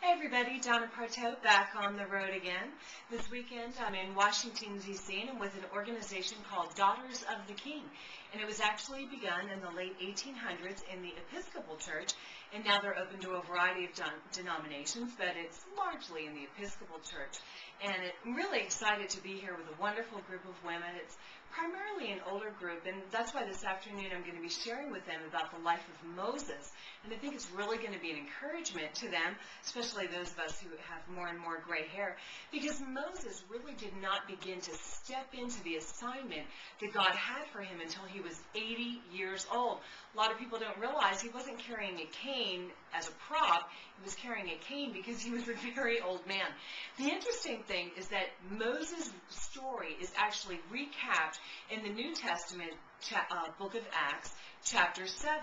Hi everybody, Donna Partow back on the road again. This weekend I'm in Washington, D.C. and I'm with an organization called Daughters of the King. And it was actually begun in the late 1800s in the Episcopal Church, and now they're open to a variety of denominations, but it's largely in the Episcopal Church. And I'm really excited to be here with a wonderful group of women. It's primarily an older group, and that's why this afternoon I'm going to be sharing with them about the life of Moses. And I think it's really going to be an encouragement to them, especially those of us who have more and more gray hair, because Moses really did not begin to step into the assignment that God had for him until he was 80 years old. A lot of people don't realize he wasn't carrying a cane as a prop. He was carrying a cane because he was a very old man. The interesting thing is that Moses' story is actually recapped in the New Testament book of Acts, chapter 7.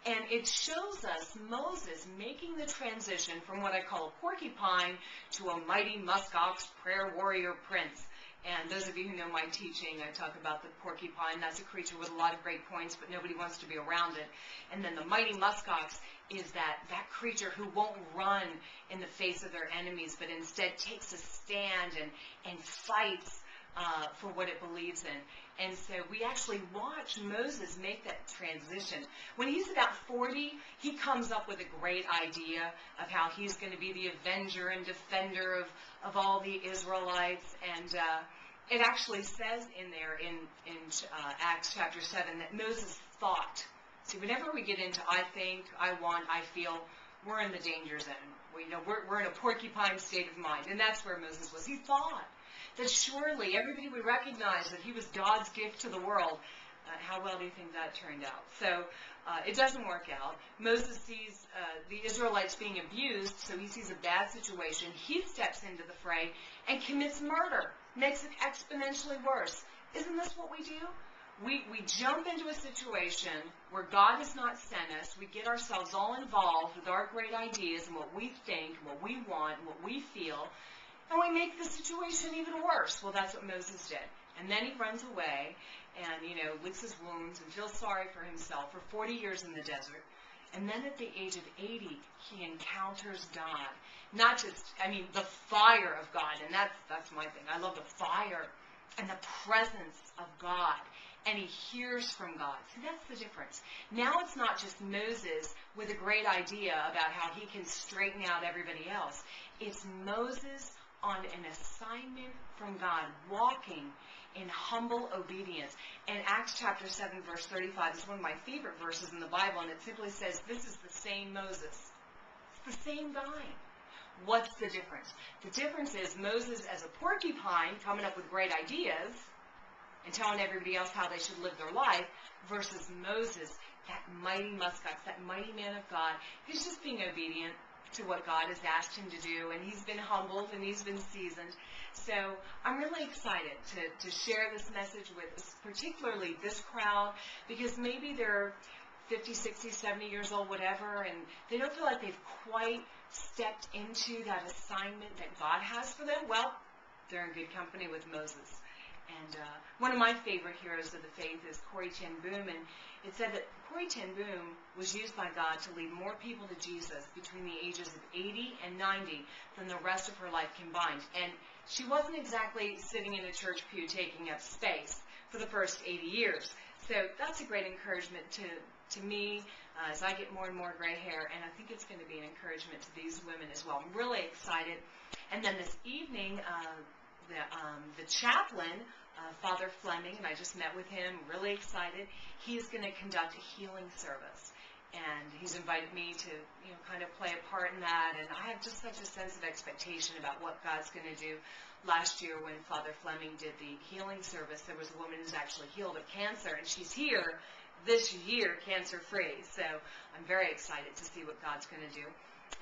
And it shows us Moses making the transition from what I call a porcupine to a mighty muskox prayer warrior prince. And those of you who know my teaching, I talk about the porcupine. That's a creature with a lot of great points, but nobody wants to be around it. And then the mighty muskox is that creature who won't run in the face of their enemies, but instead takes a stand and fights for what it believes in. And so we actually watch Moses make that transition. When he's about 40, he comes up with a great idea of how he's going to be the avenger and defender of all the Israelites. And it actually says in there in Acts chapter 7 that Moses thought. See, whenever we get into I think, I want, I feel, we're in the danger zone. We're in a porcupine state of mind. And that's where Moses was. He thought that surely everybody would recognize that he was God's gift to the world. How well do you think that turned out? So it doesn't work out. Moses sees the Israelites being abused, so he sees a bad situation. He steps into the fray and commits murder, makes it exponentially worse. Isn't this what we do? We jump into a situation where God has not sent us. We get ourselves all involved with our great ideas and what we think, what we want, what we feel, and we make the situation even worse. Well, that's what Moses did. And then he runs away and, licks his wounds and feels sorry for himself for 40 years in the desert. And then at the age of 80, he encounters God. Not just, the fire of God. And that's my thing. I love the fire and the presence of God. And he hears from God. See, that's the difference. Now it's not just Moses with a great idea about how he can straighten out everybody else. It's Moses on an assignment from God, walking in humble obedience. And Acts chapter 7, verse 35 is one of my favorite verses in the Bible, and it simply says, this is the same Moses. It's the same guy. What's the difference? The difference is Moses as a porcupine coming up with great ideas and telling everybody else how they should live their life, versus Moses, that mighty muskox, that mighty man of God, who's just being obedient to what God has asked him to do, and he's been humbled and he's been seasoned. So I'm really excited to share this message with particularly this crowd, because maybe they're 50, 60, 70 years old, whatever, and they don't feel like they've quite stepped into that assignment that God has for them. Well, they're in good company with Moses. And one of my favorite heroes of the faith is Corrie ten Boom, and it said that Corrie ten Boom was used by God to lead more people to Jesus between the ages of 80 and 90 than the rest of her life combined. And she wasn't exactly sitting in a church pew taking up space for the first 80 years. So that's a great encouragement to me as I get more and more gray hair, and I think it's going to be an encouragement to these women as well. I'm really excited. And then this evening, the chaplain, Father Fleming, and I just met with him, really excited. He's going to conduct a healing service, and he's invited me to, kind of play a part in that, and I have just such a sense of expectation about what God's going to do. Last year when Father Fleming did the healing service, there was a woman who's actually healed of cancer, and she's here this year cancer-free, so I'm very excited to see what God's going to do.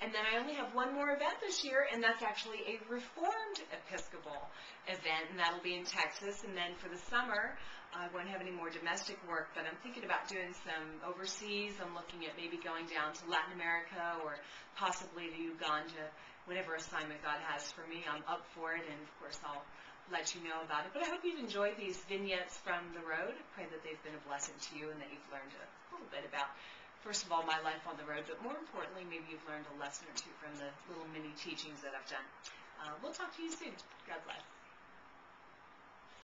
And then I only have one more event this year, and that's actually a Reformed Episcopal event, and that'll be in Texas. And then for the summer, I won't have any more domestic work, but I'm thinking about doing some overseas. I'm looking at maybe going down to Latin America or possibly to Uganda. Whatever assignment God has for me, I'm up for it, and of course I'll let you know about it. But I hope you've enjoyed these vignettes from the road. I pray that they've been a blessing to you and that you've learned a little bit about first of all, my life on the road, but more importantly, maybe you've learned a lesson or two from the little mini teachings that I've done. We'll talk to you soon. God bless.